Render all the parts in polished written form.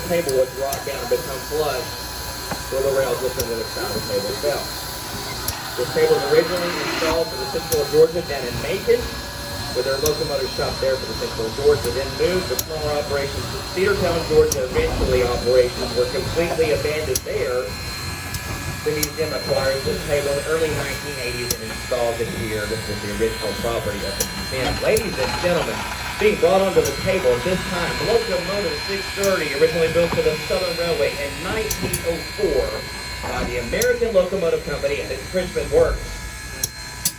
table would drop down and become flush where the rails just into the side of the table fell. This table was originally installed for the Central Georgia down in Macon, with their locomotive shop there for the Central Georgia, then moved to smaller operations to Cedartown, Georgia. Eventually, operations were completely abandoned there. The museum acquired this table in the early 1980s and installed it here. This was the original property of the museum. Ladies and gentlemen, being brought onto the table at this time, the locomotive 630, originally built for the Southern Railway in 1904 by the American Locomotive Company at its Richmond Works.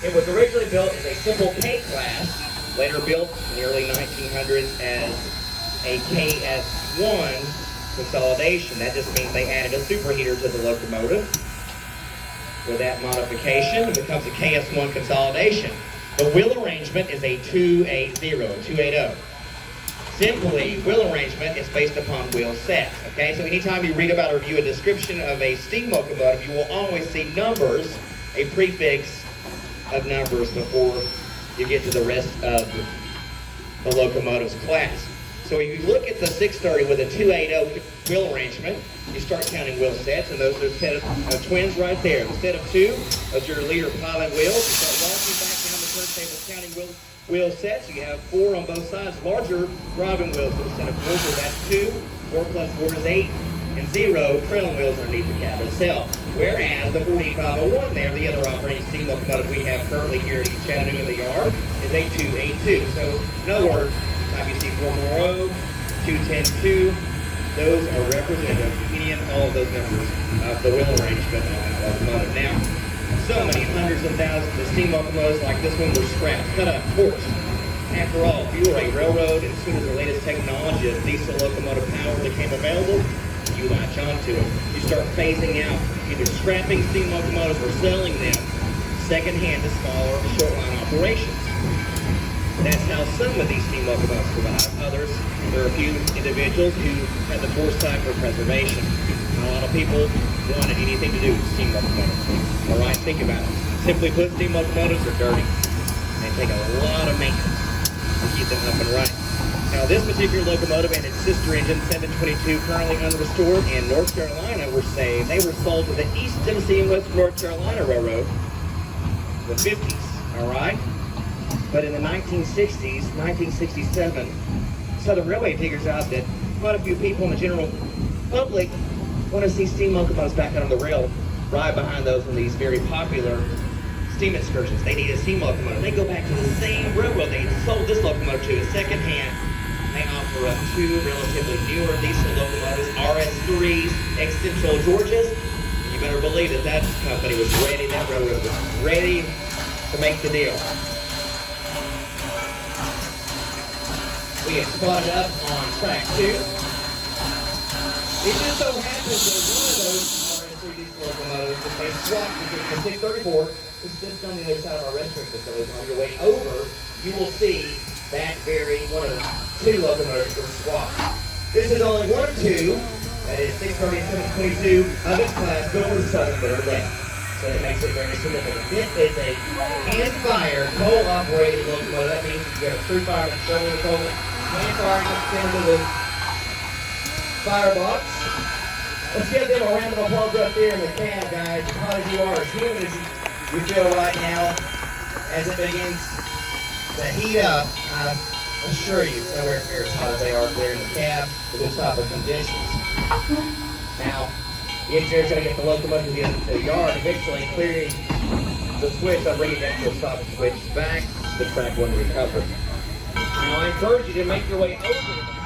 It was originally built as a simple K class, later built in the early 1900s as a KS1 consolidation. That just means they added a superheater to the locomotive. With that modification, it becomes a KS1 consolidation. The wheel arrangement is a 280. Simply, wheel arrangement is based upon wheel sets. Okay, so anytime you read about or view a description of a steam locomotive, you will always see numbers, a prefix of numbers before you get to the rest of the locomotive's class. So if you look at the 630 with a 280 wheel arrangement, you start counting wheel sets, and those are a set of twins right there. Instead of two, those are your leader pilot wheels. You start walking back down the turntable counting wheel sets. You have 4 on both sides, larger driving wheels. So instead of 4, so that's 2, 4 plus 4 is 8, and 0 trailing wheels underneath the cab itself. Whereas the 4501 there, the other operating steam locomotive we have currently here at East Chattanooga in the yard, is a 282. So in other words, anytime you see 440, 210-2, those are representative, any and all of those numbers of the wheel arrangement on that locomotive. Now, so many hundreds of thousands of steam locomotives like this one were scrapped, cut up, torched. After all, if you were a railroad, and as soon as the latest technology of diesel locomotive power became available, you latch onto it. You start phasing out, either scrapping steam locomotives or selling them secondhand to smaller short line operations. That's how some of these steam locomotives survive. Others, there are a few individuals who had the foresight for preservation. Not a lot of people wanted anything to do with steam locomotives. All right, think about it. Simply put, steam locomotives are dirty. They take a lot of maintenance to keep them up and running. Now, this particular locomotive and its sister engine, 722, currently unrestored in North Carolina, were saved. They were sold to the East Tennessee and West North Carolina Railroad in the 50s, all right? But in the 1960s, 1967, Southern Railway figures out that quite a few people in the general public want to see steam locomotives back out on the rail, right behind those in these very popular steam excursions. They need a steam locomotive. They go back to the same railroad they sold this locomotive to secondhand. They offer up 2 relatively newer diesel locomotives, RS3s, ex-Central Georgias. You better believe that that company was ready, that railroad was ready to make the deal. We have spotted up on track 2. It just so happens that one of those RS3 diesel locomotives that they swapped between the 634 is just on the other side of our restroom facility. On your way over, you will see that very one of the 2 locomotives that were swapped. This is only one of 2, that is 630 and 722 of its class, built for the Southern that are left. So it makes it very significant. This is a hand-fired, coal-operated locomotive. That means you get a true fire and shovel the coal, hand-fired into the firebox. Let's give them a round of applause up there in the cab, guys. Because you are as humid as you feel right now, as it begins to heat up, I assure you, it's nowhere near as hot as they are there in the cab with this type of conditions. Now, the engineer's going to get the locomotive into the yard, eventually clearing the switch. I'm bringing that to a stop switch back. The track 1 recover. Now, I encourage you to make your way over